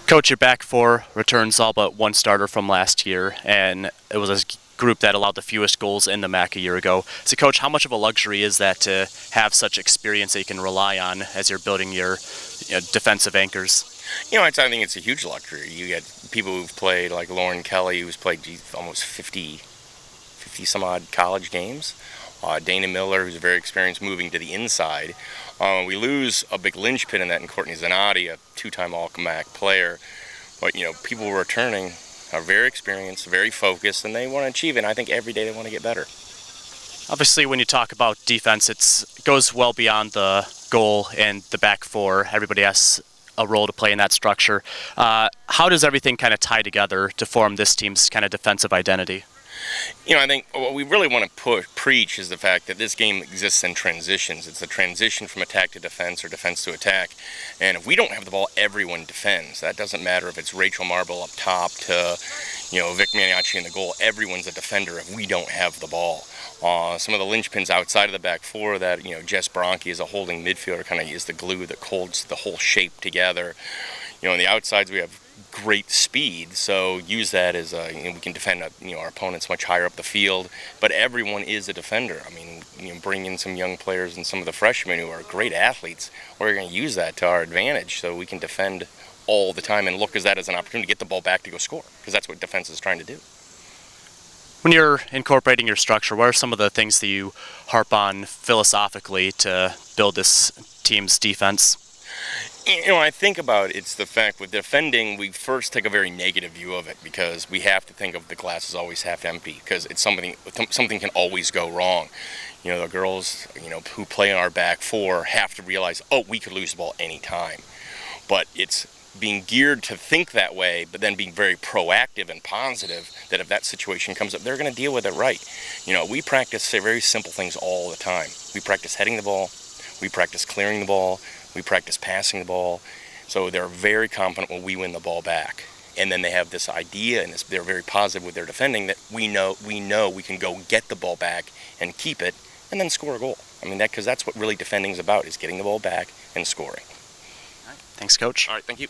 Coach, your back four returns all but one starter from last year, and it was a group that allowed the fewest goals in the MAC a year ago. So, Coach, how much of a luxury is that to have such experience that you can rely on as you're building your defensive anchors? I think it's a huge luxury. You get people who've played, like Lauren Kelly, who's played almost 50 some odd college games. Dana Miller, who's very experienced moving to the inside. We lose a big linchpin in that in Courtney Zanotti, a two-time All-MAC player. But, people returning are very experienced, very focused, and they want to achieve it. And I think every day they want to get better. Obviously, when you talk about defense, it goes well beyond the goal and the back four. Everybody has a role to play in that structure. How does everything kind of tie together to form this team's kind of defensive identity? I think what we really want to preach is the fact that this game exists in transitions. It's a transition from attack to defense or defense to attack. And if we don't have the ball, everyone defends. That doesn't matter if it's Rachel Marble up top to, Vic Maniaci in the goal. Everyone's a defender if we don't have the ball. Some of the linchpins outside of the back four that, Jess Bronke as a holding midfielder kind of is the glue that holds the whole shape together. On the outsides we have great speed, so use that as we can defend our opponents much higher up the field, but everyone is a defender. I mean, bring in some young players and some of the freshmen who are great athletes. We're going to use that to our advantage so we can defend all the time and look at that as an opportunity to get the ball back to go score, because that's what defense is trying to do. When you're incorporating your structure, what are some of the things that you harp on philosophically to build this team's defense? I think about it's the fact with defending, we first take a very negative view of it because we have to think of the glass as always half empty because it's something can always go wrong. The girls, who play in our back four have to realize, we could lose the ball any time. But it's being geared to think that way, but then being very proactive and positive that if that situation comes up, they're going to deal with it right. We practice very simple things all the time. We practice heading the ball. We practice clearing the ball. We practice passing the ball, so they're very confident when we win the ball back. And then they have this idea, and they're very positive with their defending that we know we can go get the ball back and keep it, and then score a goal. Because that's what really defending is about, is getting the ball back and scoring. All right. Thanks, Coach. All right, thank you.